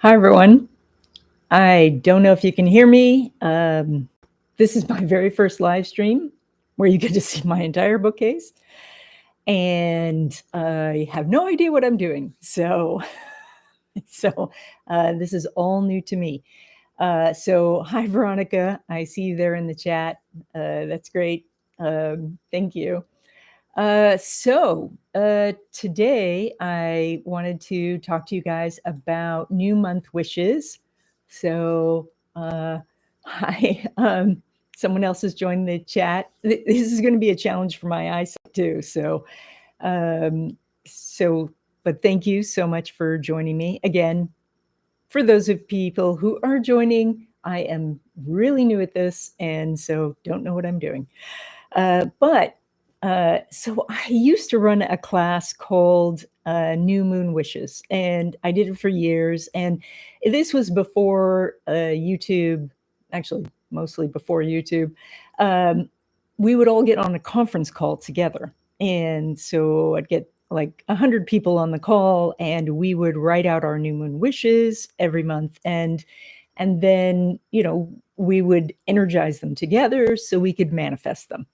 Hi, everyone. I don't know if you can hear me. This is my very first live stream where you get to see my entire bookcase. And I have no idea what I'm doing. So this is all new to me. So hi, Veronica. I see you there in the chat. That's great. Thank you. Today I wanted to talk to you guys about new month wishes. So, hi, someone else has joined the chat. This is going to be a challenge for my eyesight too. Um, but thank you so much for joining me again. For those of people who are joining, I am really new at this, and so don't know what I'm doing. So I used to run a class called New Moon Wishes, and I did it for years. And this was before YouTube, actually, mostly before YouTube. Um, we would all get on a conference call together. And so I'd get like 100 people on the call, and we would write out our new moon wishes every month. And then, we would energize them together so we could manifest them.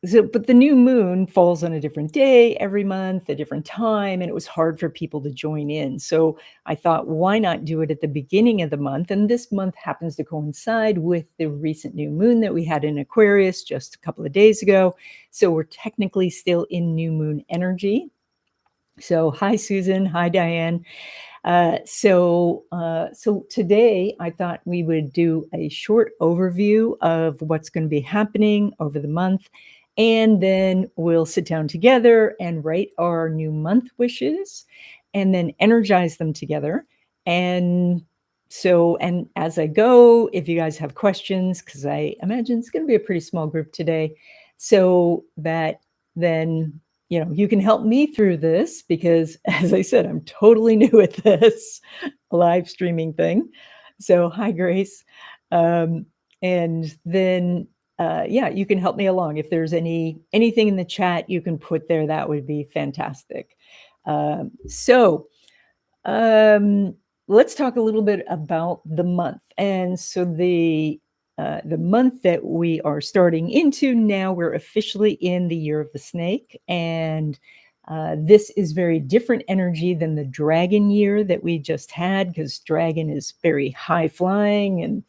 But the new moon falls on a different day every month, a different time, and it was hard for people to join in. So I thought, why not do it at the beginning of the month? And this month happens to coincide with the recent new moon that we had in Aquarius just a couple of days ago. So we're technically still in new moon energy. So hi, Susan. Hi, Diane. So today I thought we would do a short overview of what's going to be happening over the month, and then we'll sit down together and write our new month wishes and then energize them together. And as I go, if you guys have questions, because I imagine it's going to be a pretty small group today, so that then you can help me through this, because as I said, I'm totally new at this live streaming thing. So hi, Grace. And then, you can help me along. If there's anything in the chat you can put there, that would be fantastic. Let's talk a little bit about the month. And so the month that we are starting into now, we're officially in the year of the snake. And this is very different energy than the dragon year that we just had, because dragon is very high flying and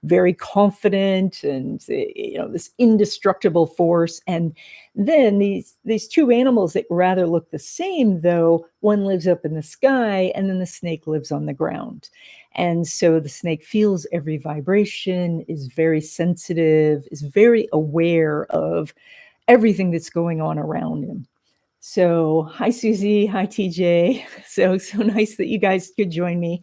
very confident and this indestructible force. And then these two animals that rather look the same, though one lives up in the sky and then the snake lives on the ground. And so the snake feels every vibration, is very sensitive, is very aware of everything that's going on around him. So hi, Susie. Hi, TJ. So nice that you guys could join me.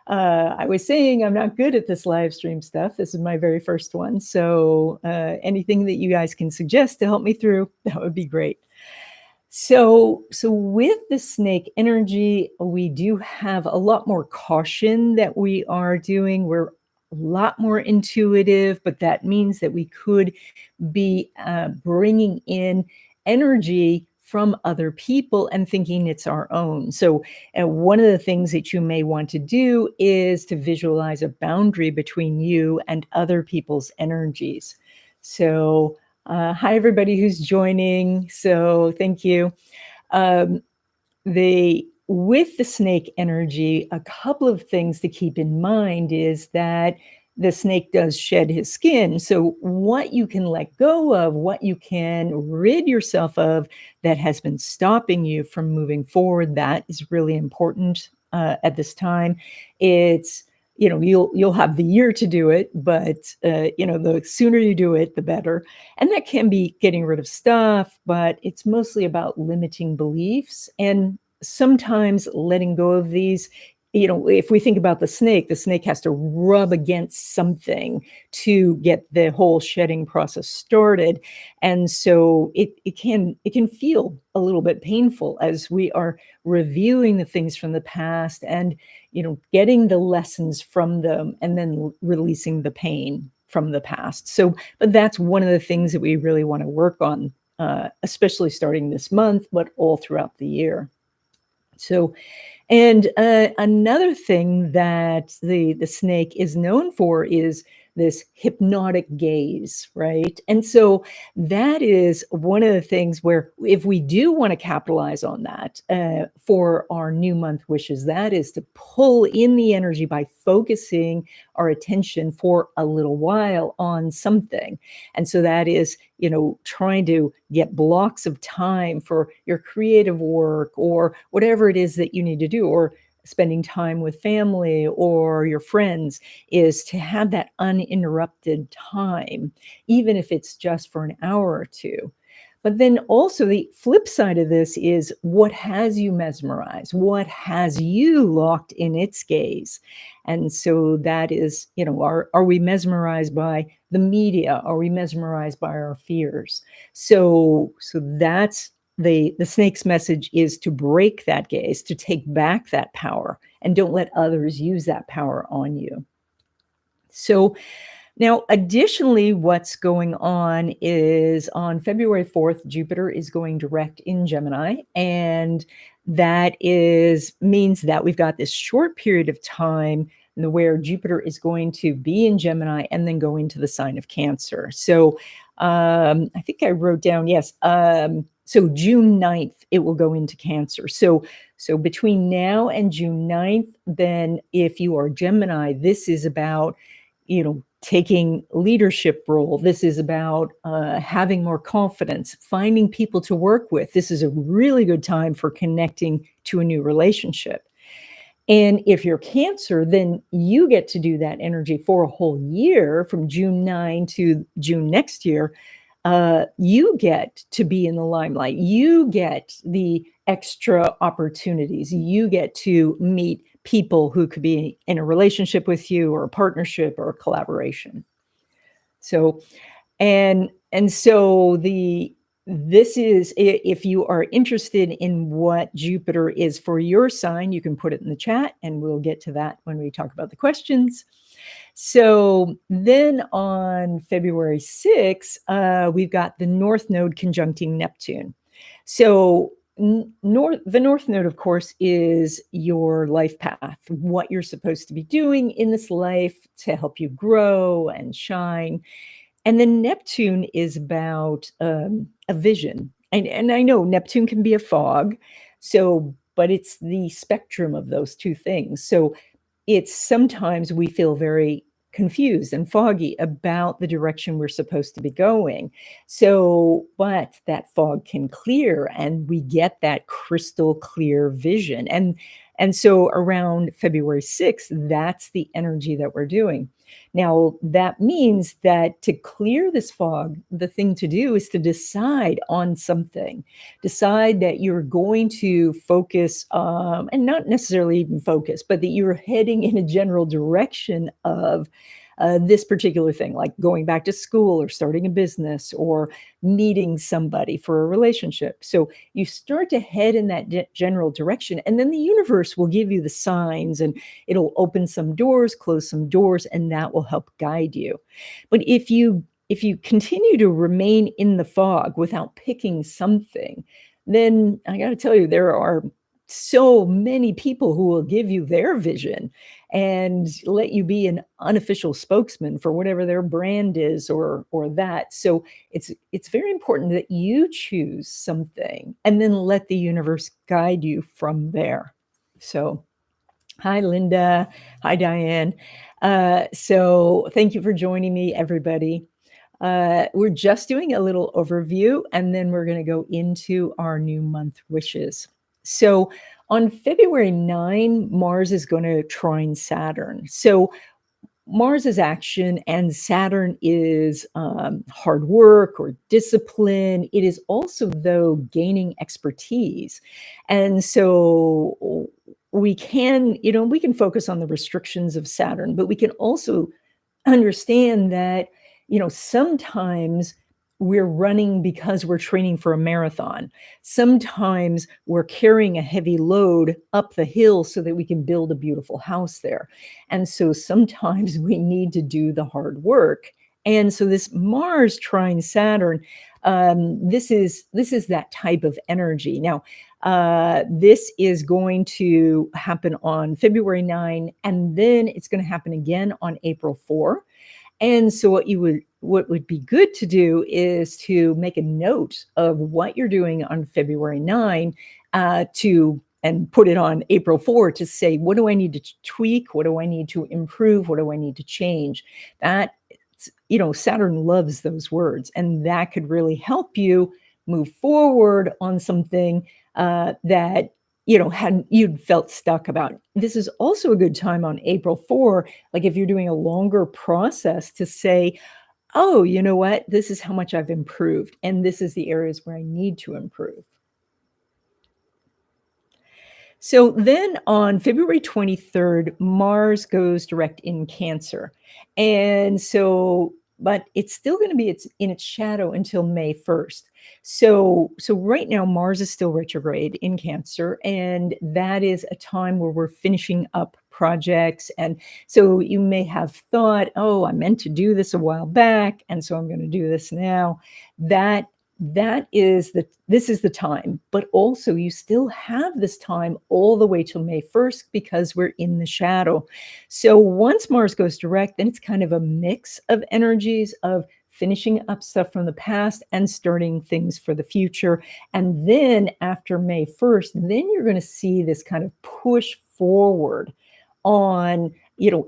I was saying I'm not good at this live stream stuff. This is my very first one. So anything that you guys can suggest to help me through, that would be great. So with the snake energy, we do have a lot more caution that we are doing. We're a lot more intuitive, but that means that we could be bringing in energy from other people and thinking it's our own. So one of the things that you may want to do is to visualize a boundary between you and other people's energies. So hi, everybody who's joining. So thank you. With the snake energy, a couple of things to keep in mind is that the snake does shed his skin. So what you can let go of, what you can rid yourself of that has been stopping you from moving forward, that is really important at this time. It's, you'll have the year to do it, but the sooner you do it, the better. And that can be getting rid of stuff, but it's mostly about limiting beliefs and sometimes letting go of these. If we think about the snake has to rub against something to get the whole shedding process started. And so it can feel a little bit painful as we are reviewing the things from the past and, getting the lessons from them and then releasing the pain from the past. So, but that's one of the things that we really want to work on, especially starting this month, but all throughout the year. So, and another thing that the snake is known for is this hypnotic gaze, right? And so that is one of the things where if we do want to capitalize on that for our new month wishes, that is to pull in the energy by focusing our attention for a little while on something. And so that is, trying to get blocks of time for your creative work or whatever it is that you need to do, or spending time with family or your friends, is to have that uninterrupted time, even if it's just for an hour or two. But then also the flip side of this is, what has you mesmerized? What has you locked in its gaze? And so that is, are we mesmerized by the media? Are we mesmerized by our fears? So that's the snake's message, is to break that gaze, to take back that power, and don't let others use that power on you. So now, additionally, what's going on is on February 4th, Jupiter is going direct in Gemini, and that means that we've got this short period of time where Jupiter is going to be in Gemini and then go into the sign of Cancer. So I think I wrote down, yes, so June 9th, it will go into Cancer. So between now and June 9th, then if you are Gemini, this is about, taking leadership role. This is about having more confidence, finding people to work with. This is a really good time for connecting to a new relationship. And if you're Cancer, then you get to do that energy for a whole year, from June 9 to June next year. You get to be in the limelight. You get the extra opportunities. You get to meet people who could be in a relationship with you, or a partnership, or a collaboration. So, and so this is, if you are interested in what Jupiter is for your sign, you can put it in the chat and we'll get to that when we talk about the questions. So then on February 6th, we've got the North Node conjuncting Neptune. So the North Node, of course, is your life path, what you're supposed to be doing in this life to help you grow and shine. And then Neptune is about a vision. And I know Neptune can be a fog, but it's the spectrum of those two things. So it's sometimes we feel very confused and foggy about the direction we're supposed to be going. But that fog can clear and we get that crystal clear vision. And so around February 6th, that's the energy that we're doing. Now, that means that to clear this fog, the thing to do is to decide on something. Decide that you're going to focus, and not necessarily even focus, but that you're heading in a general direction of this particular thing, like going back to school or starting a business or meeting somebody for a relationship. So you start to head in that general direction, and then the universe will give you the signs, and it'll open some doors, close some doors, and that will help guide you. But if you continue to remain in the fog without picking something, then I got to tell you, there are so many people who will give you their vision and let you be an unofficial spokesman for whatever their brand is, or that. So it's very important that you choose something and then let the universe guide you from there. So hi, Linda. Hi, Diane. So thank you for joining me, everybody. We're just doing a little overview, and then we're going to go into our new month wishes. So on February 9, Mars is going to trine Saturn. So Mars is action and Saturn is hard work or discipline. It is also, though, gaining expertise. And so we can focus on the restrictions of Saturn, but we can also understand that, sometimes we're running because we're training for a marathon. Sometimes we're carrying a heavy load up the hill so that we can build a beautiful house there. And so sometimes we need to do the hard work. And so this Mars trine Saturn, this is that type of energy. Now, This is going to happen on February 9, and then it's going to happen again on April 4. And so what would be good to do is to make a note of what you're doing on February 9 to and put it on April 4 to say, what do I need to tweak? What do I need to improve? What do I need to change? That, Saturn loves those words, and that could really help you move forward on something that hadn't you'd felt stuck about. This is also a good time on April 4, like if you're doing a longer process, to say, oh, you know what, this is how much I've improved, and this is the areas where I need to improve. So then on February 23rd, Mars goes direct in Cancer. And so, but it's still going to be in its shadow until May 1st. So right now Mars is still retrograde in Cancer, and that is a time where we're finishing up projects. And so you may have thought, oh, I meant to do this a while back, and so I'm going to do this now. This is the time, but also you still have this time all the way till May 1st because we're in the shadow. So once Mars goes direct, then it's kind of a mix of energies of finishing up stuff from the past and starting things for the future. And then after May 1st, then you're going to see this kind of push forward on,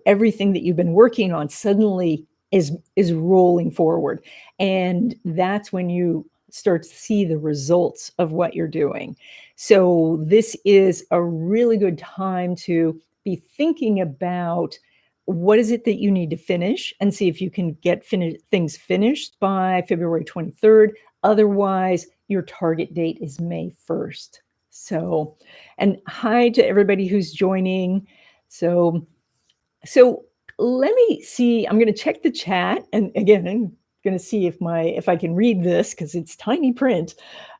everything that you've been working on suddenly is rolling forward. And that's when you start to see the results of what you're doing. So this is a really good time to be thinking about what is it that you need to finish, and see if you can get things finished by February 23rd. Otherwise, your target date is May 1st. So, and hi to everybody who's joining. So let me see. I'm going to check the chat, and again, I'm going to see if I can read this because it's tiny print.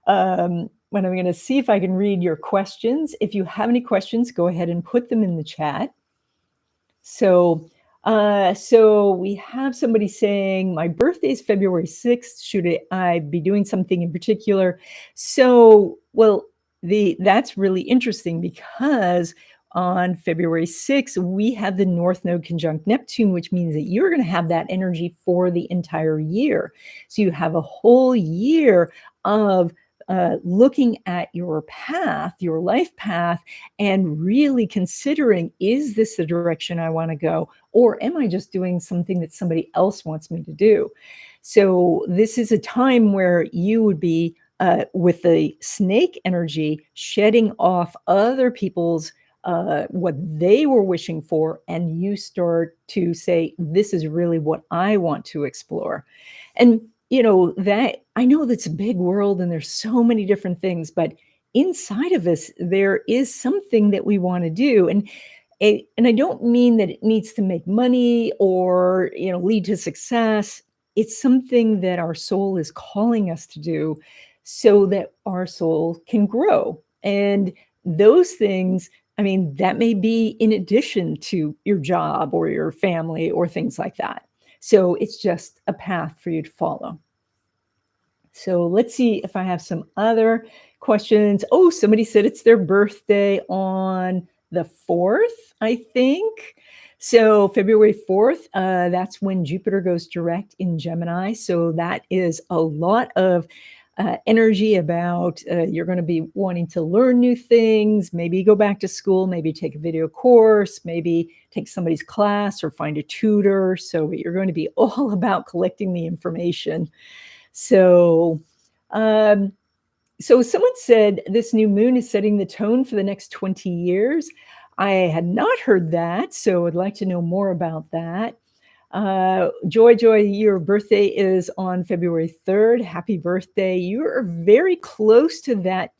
But I'm going to see if I can read your questions. If you have any questions, go ahead and put them in the chat. So we have somebody saying, my birthday is February 6th. Should I be doing something in particular? So, well, that's really interesting because on February 6th, we have the North Node conjunct Neptune, which means that you're going to have that energy for the entire year. So you have a whole year of looking at your path, your life path, and really considering, is this the direction I want to go? Or am I just doing something that somebody else wants me to do? So this is a time where you would be, with the snake energy, shedding off other people's what they were wishing for, and you start to say, this is really what I want to explore. And that, I know that's a big world and there's so many different things, but inside of us there is something that we want to do. And I don't mean that it needs to make money or lead to success. It's something that our soul is calling us to do so that our soul can grow. And those things, I mean, that may be in addition to your job or your family or things like that. So it's just a path for you to follow. So let's see if I have some other questions. Oh, somebody said it's their birthday on the 4th, I think. So February 4th, that's when Jupiter goes direct in Gemini. So that is a lot of energy about you're going to be wanting to learn new things, maybe go back to school, maybe take a video course, maybe take somebody's class or find a tutor. So you're going to be all about collecting the information. So someone said this new moon is setting the tone for the next 20 years. I had not heard that, so I'd like to know more about that. Joy, your birthday is on February 3rd. Happy birthday. You're very close to that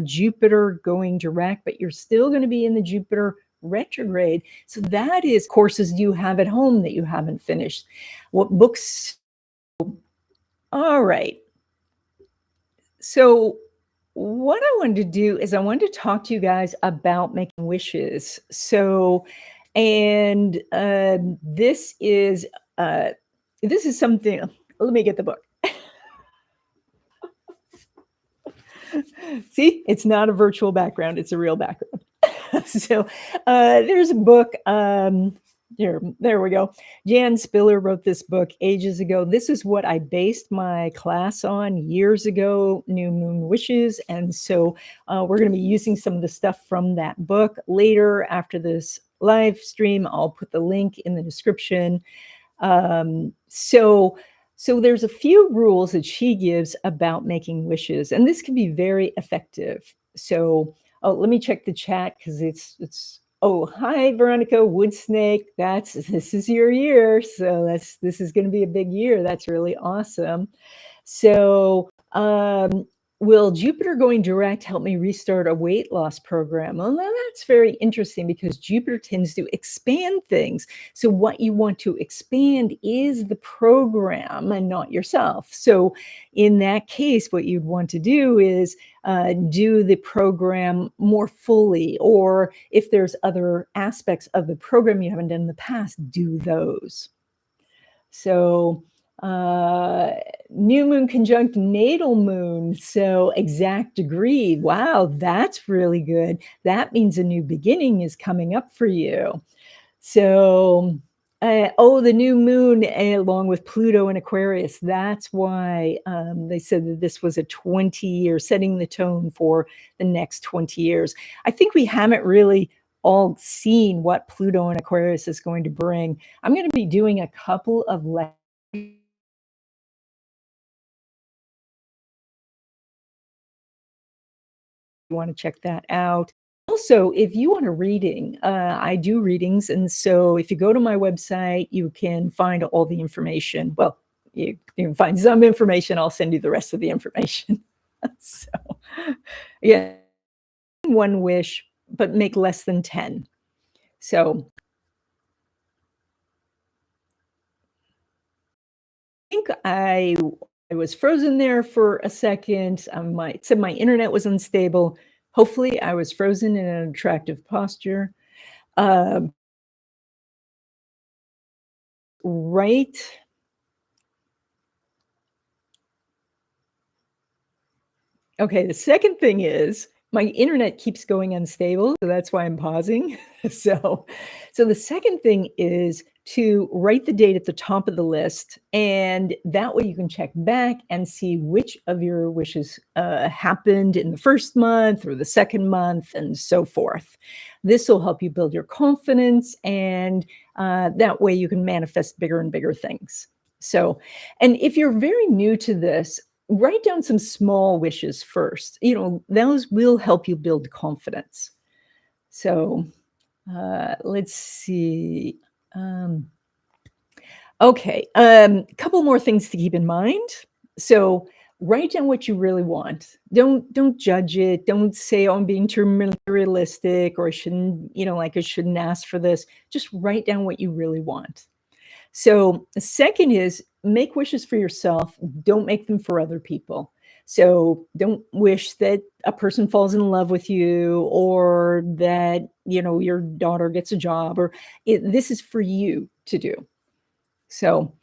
Jupiter going direct, but you're still going to be in the Jupiter retrograde. So that is courses you have at home that you haven't finished. What books? All right. So what I wanted to do is I wanted to talk to you guys about making wishes. So, and this is something. Let me get the book. See, it's not a virtual background, it's a real background. So, there's a book, there we go. Jan Spiller wrote this book ages ago. This is what I based my class on years ago, New Moon Wishes, and so, we're gonna be using some of the stuff from that book later after this live stream. I'll put the link in the description. So there's a few rules that she gives about making wishes, and this can be very effective. So, oh, let me check the chat because it's oh, hi Veronica Wood Snake. That's this is your year. So this is going to be a big year. That's really awesome. So, will Jupiter going direct help me restart a weight loss program? Well, now that's very interesting because Jupiter tends to expand things. So, what you want to expand is the program and not yourself. So, in that case, what you'd want to do is do the program more fully, or if there's other aspects of the program you haven't done in the past, do those. So, uh, new moon conjunct natal moon. So, exact degree. Wow, that's really good. That means a new beginning is coming up for you. So, oh, the new moon along with Pluto and Aquarius. That's why they said that this was a 20-year, setting the tone for the next 20 years. I think we haven't really all seen what Pluto and Aquarius is going to bring. I'm going to be doing a couple of lectures. You want to check that out. Also, if you want a reading, I do readings. And so if you go to my website, you can find all the information. Well, you can find some information. I'll send you the rest of the information. So, yeah, one wish, but make less than 10. So I think I was frozen there for a second. It said my internet was unstable. Hopefully, I was frozen in an attractive posture. Um, right. Okay, the second thing is my internet keeps going unstable, so that's why I'm pausing. So so the second thing is to write the date at the top of the list, and that way you can check back and see which of your wishes, happened in the first month or the second month and so forth. This will help you build your confidence, and, that way you can manifest bigger and bigger things. So and if you're very new to this, write down some small wishes first. Those will help you build confidence. So, let's see. Um, okay, a couple more things to keep in mind. So, write down what you really want. Don't judge it. Don't say, "Oh, I'm being too materialistic," or "I shouldn't, like I shouldn't ask for this." Just write down what you really want. So, the second is make wishes for yourself, don't make them for other people. So, don't wish that a person falls in love with you or that, your daughter gets a job or this is for you to do. So,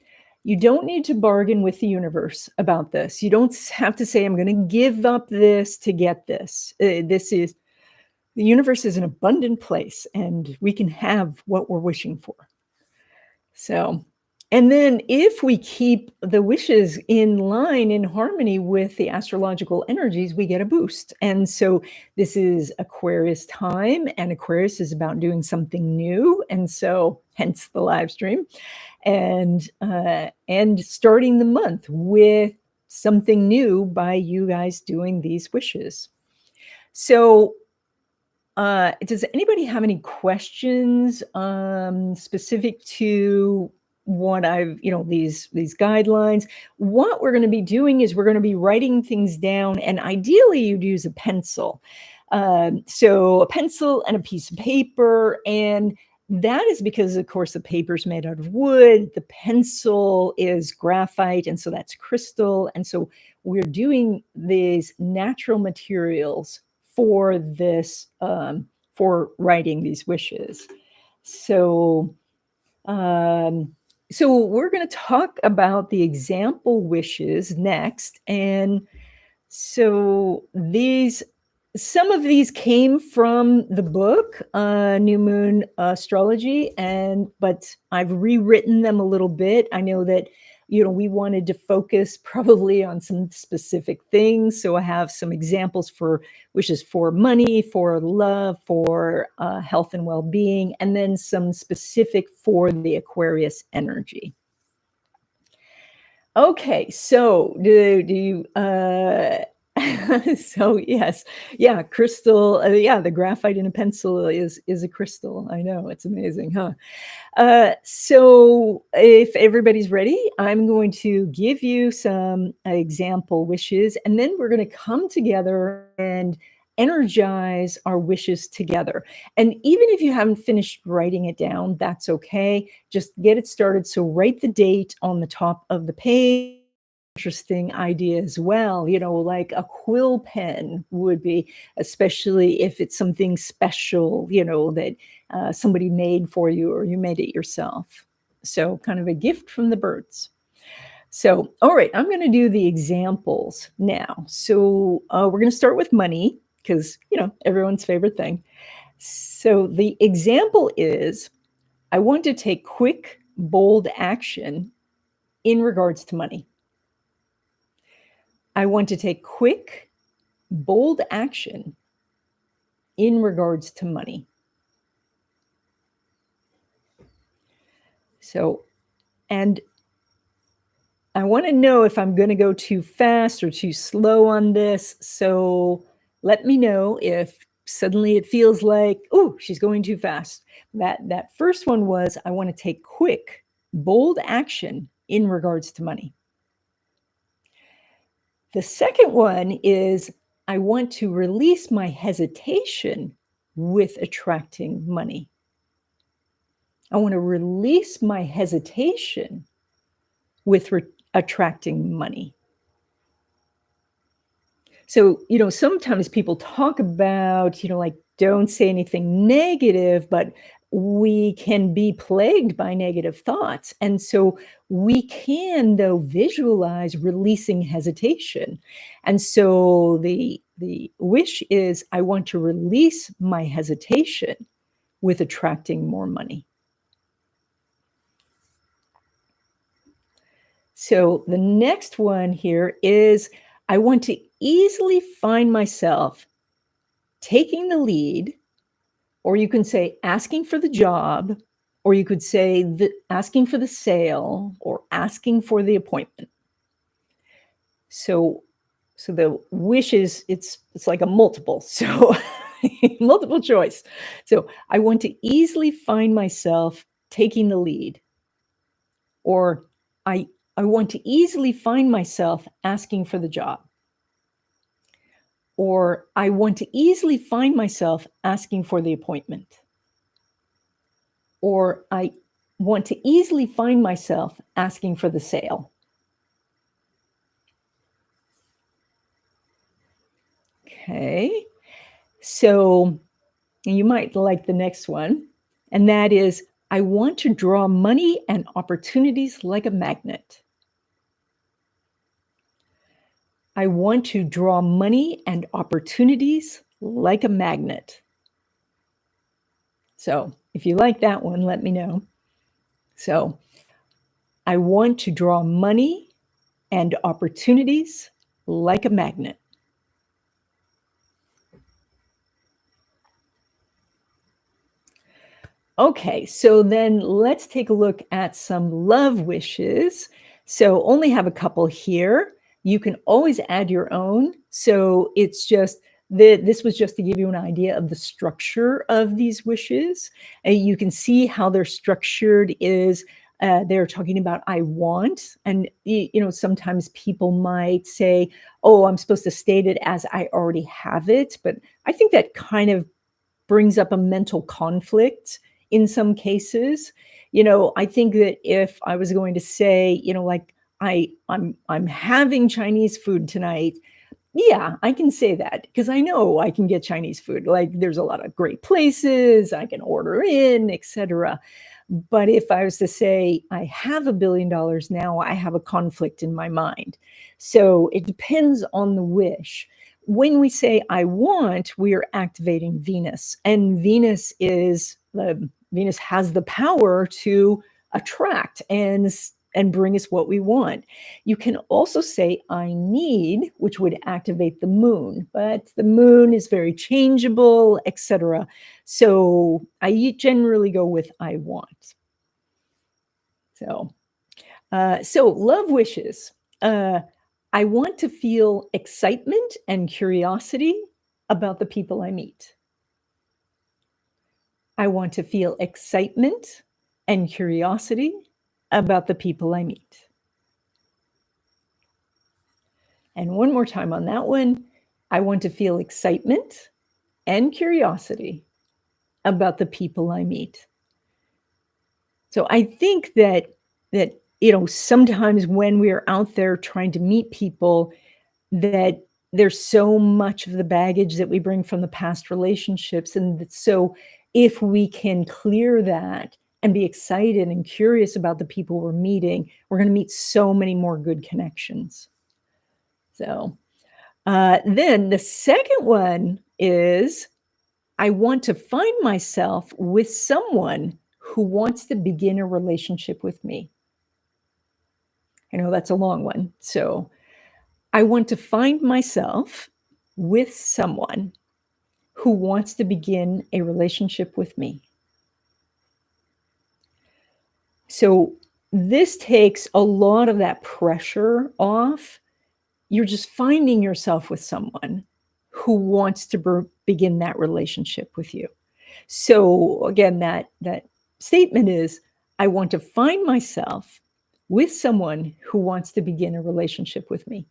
you don't need to bargain with the universe about this. You don't have to say, I'm going to give up this to get this. The universe is an abundant place and we can have what we're wishing for. So, and then if we keep the wishes in line, in harmony with the astrological energies, we get a boost. And so this is Aquarius time, and Aquarius is about doing something new. And so hence the live stream and starting the month with something new by you guys doing these wishes. So does anybody have any questions specific to what these guidelines? What we're going to be doing is we're going to be writing things down, and ideally you'd use a pencil. So a pencil and a piece of paper, and that is because, of course, the paper is made out of wood, the pencil is graphite, and so that's crystal. And so we're doing these natural materials for this for writing these wishes. So so we're going to talk about the example wishes next, and So some of these came from the book, New Moon Astrology, but I've rewritten them a little bit. I know that, we wanted to focus probably on some specific things. So I have some examples for wishes for money, for love, for health and well-being, and then some specific for the Aquarius energy. Okay, so do you so yes. Yeah, crystal, yeah, the graphite in a pencil is a crystal. I know, it's amazing, huh? So if everybody's ready, I'm going to give you some example wishes, and then we're going to come together and energize our wishes together. And even if you haven't finished writing it down, that's okay. Just get it started. So write the date on the top of the page. Interesting idea as well, like a quill pen would be, especially if it's something special, that somebody made for you or you made it yourself. So kind of a gift from the birds. So, all right, I'm going to do the examples now. So we're going to start with money because, everyone's favorite thing. So the example is, I want to take quick, bold action in regards to money. I want to take quick, bold action in regards to money. So, and I want to know if I'm going to go too fast or too slow on this. So let me know if suddenly it feels like, oh, she's going too fast. That first one was, I want to take quick, bold action in regards to money. The second one is, I want to release my hesitation with attracting money. I want to release my hesitation with attracting money. So, sometimes people talk about, like, don't say anything negative, but we can be plagued by negative thoughts. And so we can, though, visualize releasing hesitation. And so the wish is, I want to release my hesitation with attracting more money. So the next one here is, I want to easily find myself taking the lead, or you can say asking for the job, or you could say asking for the sale, or asking for the appointment. So the wish is, it's like a multiple. So multiple choice. So I want to easily find myself taking the lead, or I want to easily find myself asking for the job, or I want to easily find myself asking for the appointment, or I want to easily find myself asking for the sale. Okay, so you might like the next one, and that is, I want to draw money and opportunities like a magnet. I want to draw money and opportunities like a magnet. So if you like that one, let me know. So I want to draw money and opportunities like a magnet. Okay, so then let's take a look at some love wishes. So only have a couple here. You can always add your own. So it's just this was just to give you an idea of the structure of these wishes. You can see how they're structured is they're talking about I want. And, sometimes people might say, oh, I'm supposed to state it as I already have it. But I think that kind of brings up a mental conflict in some cases. I think that if I was going to say, like, I'm having Chinese food tonight, yeah, I can say that because I know I can get Chinese food. Like, there's a lot of great places I can order in, etc. But if I was to say, I have $1 billion now, I have a conflict in my mind. So it depends on the wish. When we say I want, we are activating Venus, and Venus has the power to attract and bring us what we want. You can also say I need, which would activate the moon, but the moon is very changeable, etc. So I generally go with I want. So love wishes. I want to feel excitement and curiosity about the people I meet. I want to feel excitement and curiosity about the people I meet. And one more time on that one, I want to feel excitement and curiosity about the people I meet. So I think that sometimes when we are out there trying to meet people, that there's so much of the baggage that we bring from the past relationships. And so if we can clear that and be excited and curious about the people we're meeting, we're going to meet so many more good connections. So then the second one is I want to find myself with someone who wants to begin a relationship with me. I know that's a long one. So I want to find myself with someone who wants to begin a relationship with me. So this takes a lot of that pressure off. You're just finding yourself with someone who wants to begin that relationship with you. So again, that statement is, I want to find myself with someone who wants to begin a relationship with me.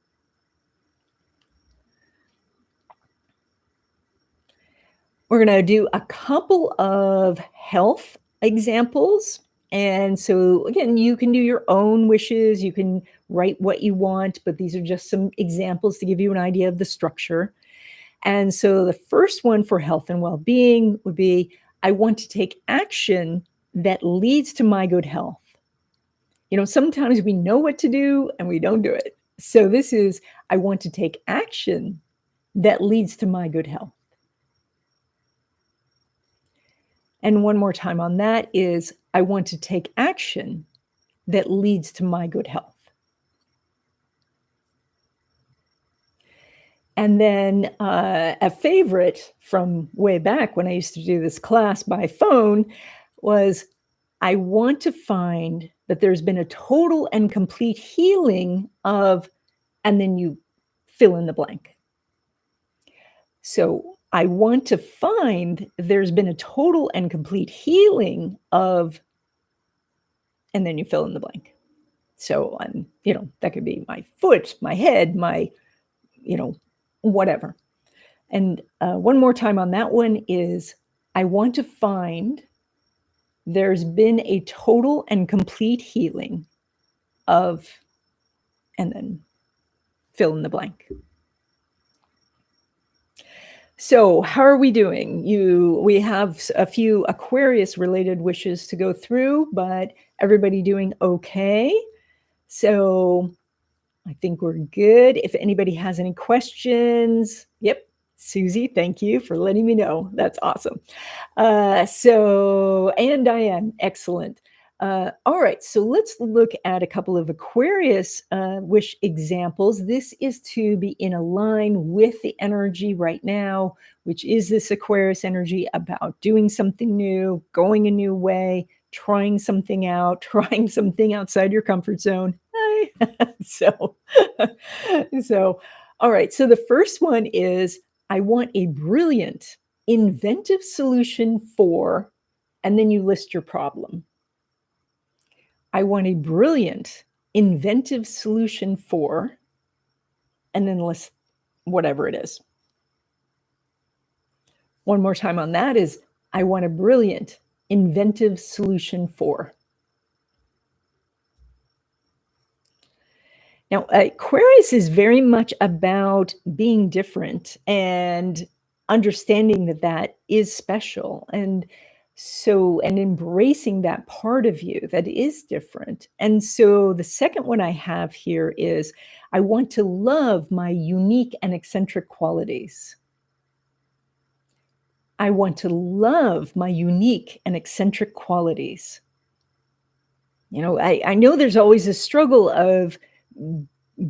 We're going to do a couple of health examples. And so again, you can do your own wishes. You can write what you want, but these are just some examples to give you an idea of the structure. And so the first one for health and well-being would be, I want to take action that leads to my good health. Sometimes we know what to do and we don't do it. So this is, I want to take action that leads to my good health. And one more time on that is, I want to take action that leads to my good health. And then a favorite from way back when I used to do this class by phone was, I want to find that there's been a total and complete healing of, and then you fill in the blank. So I want to find there's been a total and complete healing of, and then you fill in the blank. So that could be my foot, my head, my, whatever. And one more time on that one is, I want to find there's been a total and complete healing of, and then fill in the blank. So how are we doing? We have a few Aquarius related wishes to go through, but everybody doing okay? So I think we're good. If anybody has any questions, yep. Susie, thank you for letting me know. That's awesome. And Diane, excellent. All right, so let's look at a couple of Aquarius wish examples. This is to be in a line with the energy right now, which is this Aquarius energy about doing something new, going a new way, trying something out, trying something outside your comfort zone. So, all right, so the first one is, I want a brilliant, inventive solution for, and then you list your problem. I want a brilliant, inventive solution for, and then list whatever it is. One more time on that is, I want a brilliant, inventive solution for. Now, Aquarius is very much about being different and understanding that is special. And So, and embracing that part of you that is different. And so the second one I have here is I want to love my unique and eccentric qualities. I want to love my unique and eccentric qualities. I know there's always a struggle of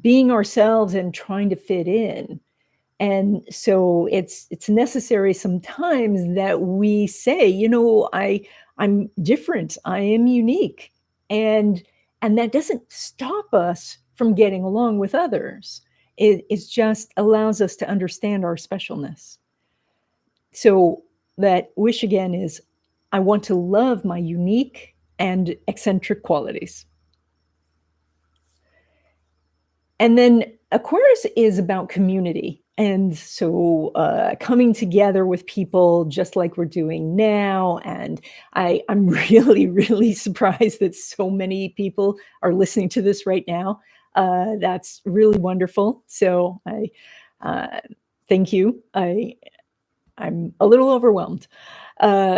being ourselves and trying to fit in. And so it's necessary sometimes that we say, I'm different, I am unique. And and that doesn't stop us from getting along with others. It just allows us to understand our specialness. So that wish again is I want to love my unique and eccentric qualities. And then Aquarius is about community. And so coming together with people just like we're doing now. And I'm really, really surprised that so many people are listening to this right now. That's really wonderful. So I thank you. I'm a little overwhelmed.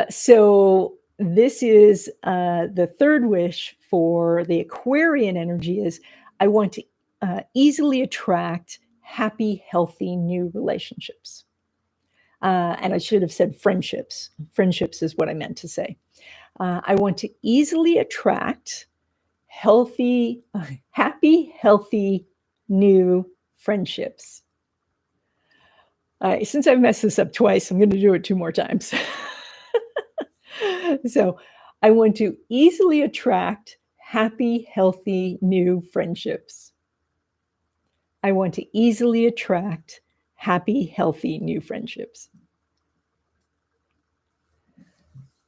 So this is the third wish for the Aquarian energy is I want to easily attract happy, healthy new relationships. And I should have said friendships. Friendships is what I meant to say. I want to easily attract healthy, happy, healthy new friendships. Since I've messed this up twice, I'm going to do it 2 more times. So I want to easily attract happy, healthy new friendships. I want to easily attract happy, healthy new friendships.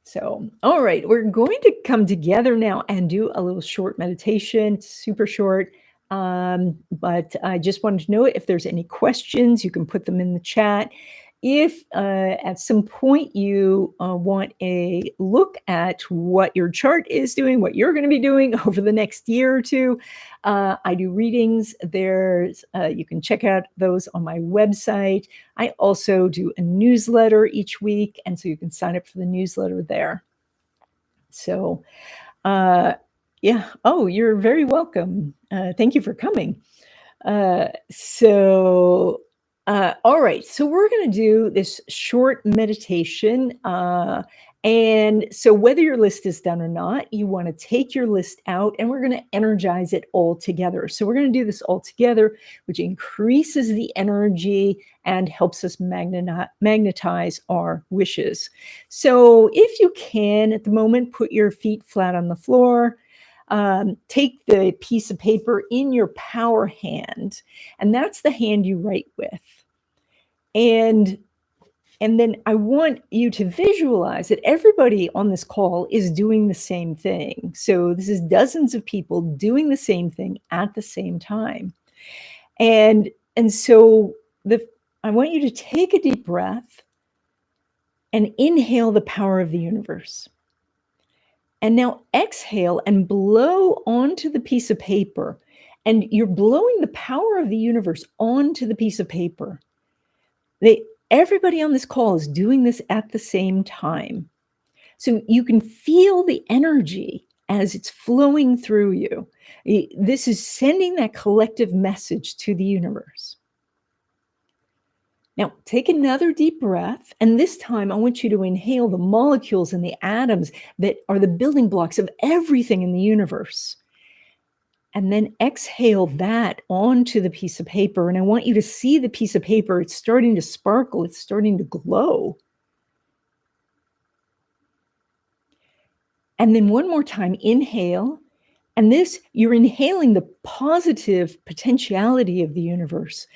So, all right, we're going to come together now and do a little short meditation, super short. But I just wanted to know if there's any questions, you can put them in the chat. If at some point you want a look at what your chart is doing, what you're going to be doing over the next year or two, I do readings. You can check out those on my website. I also do a newsletter each week, and so you can sign up for the newsletter there. So, yeah. Oh, you're very welcome. Thank you for coming. All right. So we're going to do this short meditation. And so whether your list is done or not, you want to take your list out and we're going to energize it all together. So we're going to do this all together, which increases the energy and helps us magnetize our wishes. So if you can, at the moment, put your feet flat on the floor. Take the piece of paper in your power hand, and that's the hand you write with. And then I want you to visualize that everybody on this call is doing the same thing. So this is dozens of people doing the same thing at the same time. And so I want you to take a deep breath and inhale the power of the universe. And now exhale and blow onto the piece of paper. And you're blowing the power of the universe onto the piece of paper. Everybody on this call is doing this at the same time. So you can feel the energy as it's flowing through you. This is sending that collective message to the universe. Now, take another deep breath, and this time I want you to inhale the molecules and the atoms that are the building blocks of everything in the universe. And then exhale that onto the piece of paper, and I want you to see the piece of paper. It's starting to sparkle. It's starting to glow. And then one more time, inhale. And you're inhaling the positive potentiality of the universe.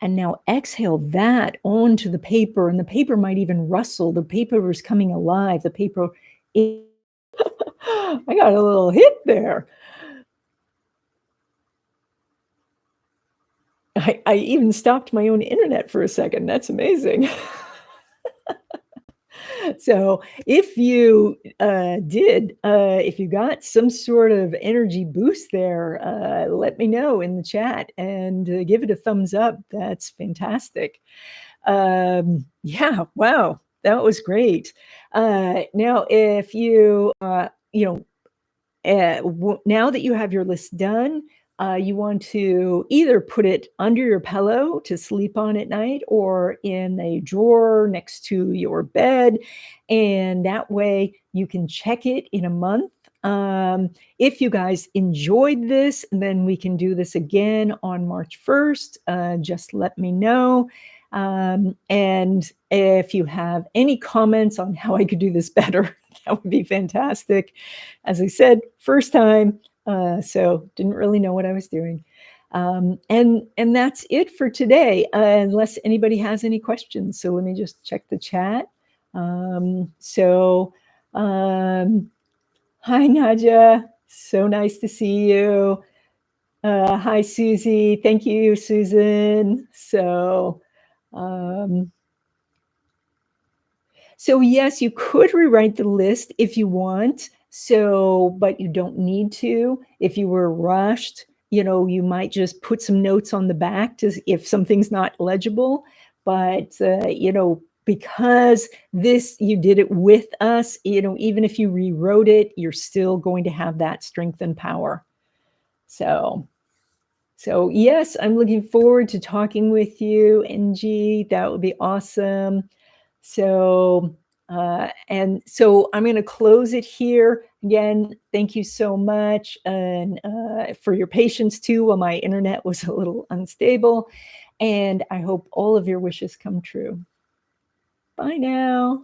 And now exhale that onto the paper, and the paper might even rustle. The paper is coming alive. The paper I got a little hit there. I even stopped my own internet for a second. That's amazing. So if you if you got some sort of energy boost there, let me know in the chat and give it a thumbs up. That's fantastic. Yeah, wow. That was great. Now, if you, you know, now that you have your list done, you want to either put it under your pillow to sleep on at night or in a drawer next to your bed. And that way you can check it in a month. If you guys enjoyed this, then we can do this again on March 1st. Just let me know. And if you have any comments on how I could do this better, that would be fantastic. As I said, first time, so didn't really know what I was doing. And that's it for today, unless anybody has any questions. So let me just check the chat. So, hi, Nadia. So nice to see you. Hi, Susie. Thank you, Susan. Um, so yes, you could rewrite the list if you want. So, but you don't need to. If you were rushed, you might just put some notes on the back to if something's not legible. But because you did it with us, even if you rewrote it, you're still going to have that strength and power. So yes, I'm looking forward to talking with you, NG. That would be awesome. So, and so I'm going to close it here. Again, thank you so much, and for your patience too while my internet was a little unstable. And I hope all of your wishes come true. Bye now.